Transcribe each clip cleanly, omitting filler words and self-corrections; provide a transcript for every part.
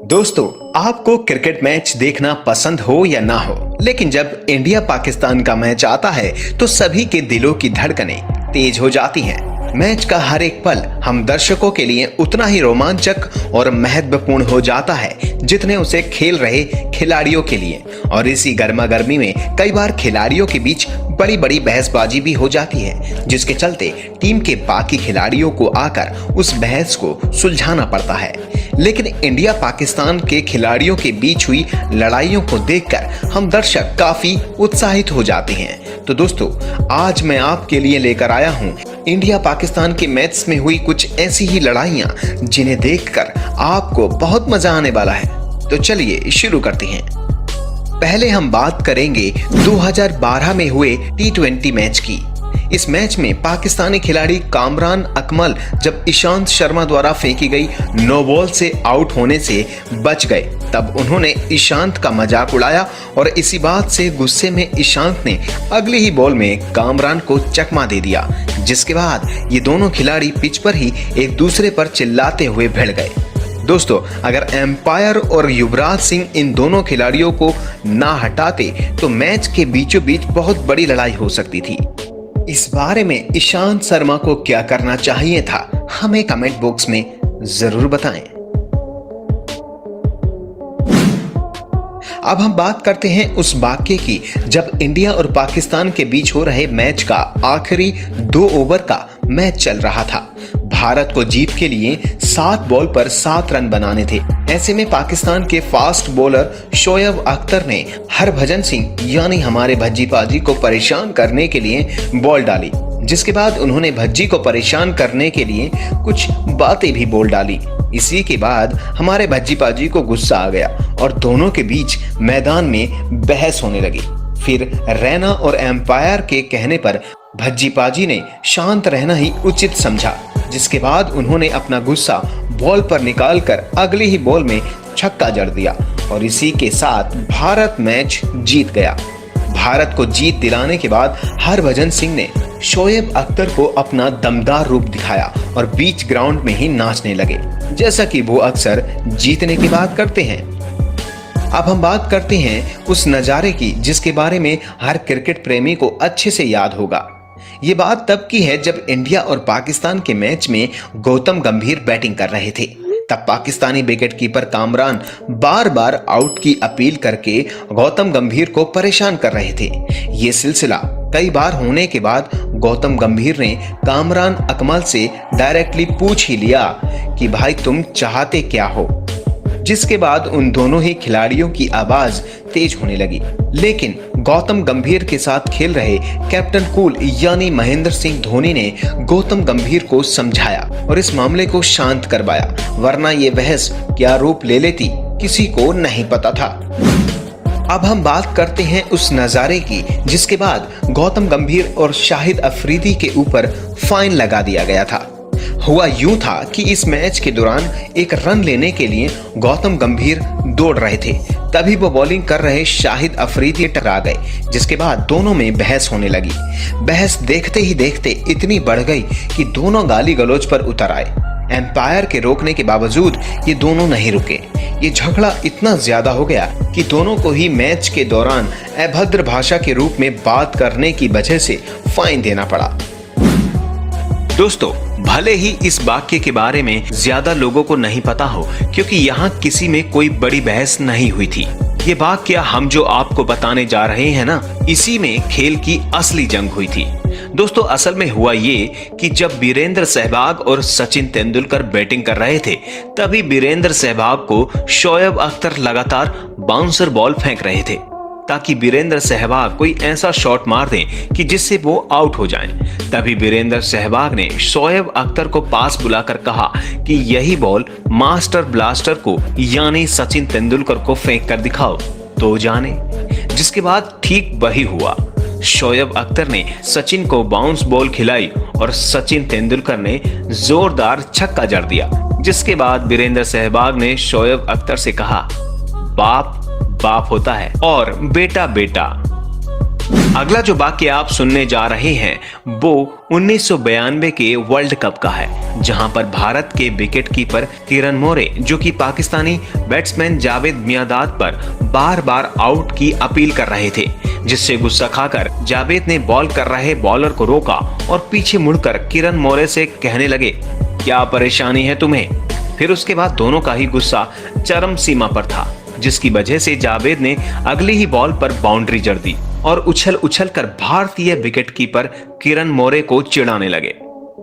दोस्तों, आपको cricket match देखना पसंद हो या ना हो, लेकिन जब इंडिया पाकिस्तान का मैच आता है तो सभी के दिलों की धड़कनें तेज हो जाती हैं। मैच का हर एक पल हम दर्शकों के लिए उतना ही रोमांचक और महत्वपूर्ण हो जाता है जितने उसे खेल रहे खिलाड़ियों के लिए। और इसी गर्मा गर्मी में कई बार खिलाड़ियों के बीच बड़ी बड़ी बहसबाजी भी हो जाती है, जिसके चलते टीम के बाकी खिलाड़ियों को आकर उस बहस को सुलझाना पड़ता है। लेकिन इंडिया पाकिस्तान के खिलाड़ियों के बीच हुई लड़ाइयों को देखकर हम दर्शक काफी उत्साहित हो जाते हैं। तो दोस्तों, आज मैं आपके लिए लेकर आया हूं इंडिया पाकिस्तान के मैच में हुई कुछ ऐसी ही लड़ाइयां जिन्हें देखकर आपको बहुत मजा आने वाला है। तो चलिए शुरू करते हैं। पहले हम बात करेंगे 2012 में हुए T20 मैच की। इस मैच में पाकिस्तानी खिलाड़ी कामरान अकमल जब ईशांत शर्मा द्वारा फेंकी गई नो बॉल से आउट होने से बच गए, तब उन्होंने ईशांत का मजाक उड़ाया और इसी बात से गुस्से में ईशांत ने अगली ही बॉल में कामरान को चकमा दे दिया, जिसके बाद ये दोनों खिलाड़ी पिच पर ही एक दूसरे पर चिल्लाते हुए भिड़ गए। दोस्तों, अगर एम्पायर और युवराज सिंह इन दोनों खिलाड़ियों को ना हटाते तो मैच के बीचों बीच बहुत बड़ी लड़ाई हो सकती थी। इस बारे में ईशांत शर्मा को क्या करना चाहिए था, हमें कमेंट बॉक्स में जरूर बताएं। अब हम बात करते हैं उस वाकये की जब इंडिया और पाकिस्तान के बीच हो रहे मैच का आखिरी 2 ओवर का मैच चल रहा था। भारत को जीत के लिए 7 बॉल पर 7 रन बनाने थे। ऐसे में पाकिस्तान के फास्ट बॉलर शोएब अख्तर ने हरभजन सिंह यानी हमारे भज्जी पाजी को परेशान करने के लिए बॉल डाली, जिसके बाद उन्होंने भज्जी को परेशान करने के लिए कुछ बातें भी बोल डाली। इसी के बाद हमारे भज्जी पाजी को गुस्सा आ गया और दोनों के बीच मैदान में बहस होने लगी। फिर रैना और एम्पायर के कहने पर भज्जी पाजी ने शांत रहना ही उचित समझा, जिसके बाद उन्होंने अपना गुस्सा बॉल पर निकालकर अगली ही बॉल में छक्का जड़ दिया और इसी के साथ भारत मैच जीत गया। भारत को जीत दिलाने के बाद हरभजन सिंह ने शोएब अख्तर को अपना दमदार रूप दिखाया और बीच ग्राउंड में ही नाचने लगे, जैसा कि वो अक्सर जीतने की बात करते हैं। अब हम बात करते हैं उस नजारे की जिसके बारे में हर क्रिकेट प्रेमी को अच्छे से याद होगा। ये बात तब की है जब इंडिया और पाकिस्तान के मैच में गौतम गंभीर बैटिंग कर रहे थे। तब पाकिस्तानी विकेटकीपर कामरान बार बार आउट की अपील करके गौतम गंभीर को परेशान कर रहे थे। ये सिलसिला कई बार होने के बाद गौतम गंभीर ने कामरान अकमल से डायरेक्टली पूछ ही लिया कि भाई तुम चाहते क्या हो, जिसके बाद उन दोनों ही खिलाड़ियों की आवाज तेज होने लगी। लेकिन गौतम गंभीर के साथ खेल रहे कैप्टन कूल यानी महेंद्र सिंह धोनी ने गौतम गंभीर को समझाया और इस मामले को शांत करवाया, वरना ये बहस क्या रूप ले लेती किसी को नहीं पता था। अब हम बात करते हैं उस नजारे की जिसके बाद गौतम गंभीर और शाहिद अफरीदी के ऊपर फाइन लगा दिया गया था। हुआ यूं था कि इस मैच के दौरान एक रन लेने के लिए गौतम गंभीर दौड़ रहे थे, तभी वो बॉलिंग कर रहे शाहिद अफरीदी टकरा गए, जिसके बाद दोनों में बहस होने लगी। बहस देखते ही देखते इतनी बढ़ गई कि दोनों गाली गलौज पर उतर आए। एम्पायर के रोकने के बावजूद ये दोनों नहीं रुके। ये झगड़ा इतना ज्यादा हो गया कि दोनों को ही मैच के दौरान अभद्र भाषा के रूप में बात करने की वजह से फाइन देना पड़ा। दोस्तों, भले ही इस वाक्य के बारे में ज्यादा लोगों को नहीं पता हो, क्योंकि यहाँ किसी में कोई बड़ी बहस नहीं हुई थी। ये वाक्य हम जो आपको बताने जा रहे हैं ना, इसी में खेल की असली जंग हुई थी। दोस्तों, असल में हुआ ये कि जब वीरेंद्र सहवाग और सचिन तेंदुलकर बैटिंग कर रहे थे, तभी वीरेंद्र सहवाग को शोएब अख्तर लगातार बाउंसर बॉल फेंक रहे थे ताकि वीरेंद्र सहवाग कोई ऐसा शॉट मार दें कि जिससे वो आउट हो जाएं। तभी वीरेंद्र सहवाग ने शोएब अख्तर को पास बुलाकर कहा कि यही बॉल मास्टर ब्लास्टर को यानी सचिन तेंदुलकर को फेंक कर दिखाओ तो जाने। जिसके बाद ठीक वही हुआ। शोएब अख्तर ने सचिन को बाउंस बॉल खिलाई और सचिन तेंदुलकर ने जोरदार छक्का जड़ दिया। जिसके बाद वीरेंद्र सहवाग ने शोएब अख्तर से कहा, बाप बाप होता है और बेटा बेटा। अगला जो वाक्य आप सुनने जा रहे हैं वो 1992 के वर्ल्ड कप का है, जहां पर भारत के विकेट कीपर किरण मोरे जो कि पाकिस्तानी बैट्समैन जावेद मियांदाद पर बार बार आउट की अपील कर रहे थे, जिससे गुस्सा खाकर जावेद ने बॉल कर रहे बॉलर को रोका और पीछे मुड़कर किरण मोरे से कहने लगे, क्या परेशानी है तुम्हें। फिर उसके बाद दोनों का ही गुस्सा चरम सीमा पर था, जिसकी वजह से जावेद ने अगली ही बॉल पर बाउंड्री जड़ दी और उछल उछल कर भारतीय विकेट कीपर किरण मोरे को चिढ़ाने लगे।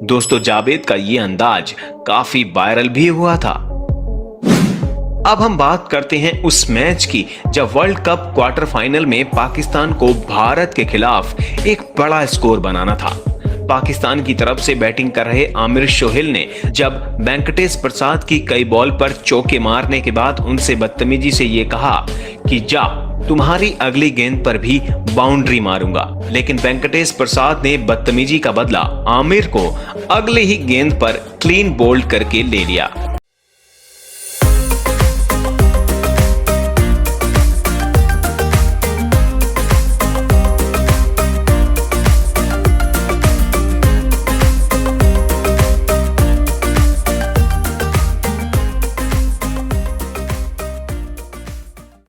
दोस्तों, जावेद का ये अंदाज काफी वायरल भी हुआ था। अब हम बात करते हैं उस मैच की जब वर्ल्ड कप क्वार्टर फाइनल में पाकिस्तान को भारत के खिलाफ एक बड़ा स्कोर बनाना था। पाकिस्तान की तरफ से बैटिंग कर रहे आमिर सोहेल ने जब वेंकटेश प्रसाद की कई बॉल पर चौके मारने के बाद उनसे बदतमीजी से ये कहा कि जा तुम्हारी अगली गेंद पर भी बाउंड्री मारूंगा, लेकिन वेंकटेश प्रसाद ने बदतमीजी का बदला आमिर को अगली ही गेंद पर क्लीन बोल्ड करके ले लिया।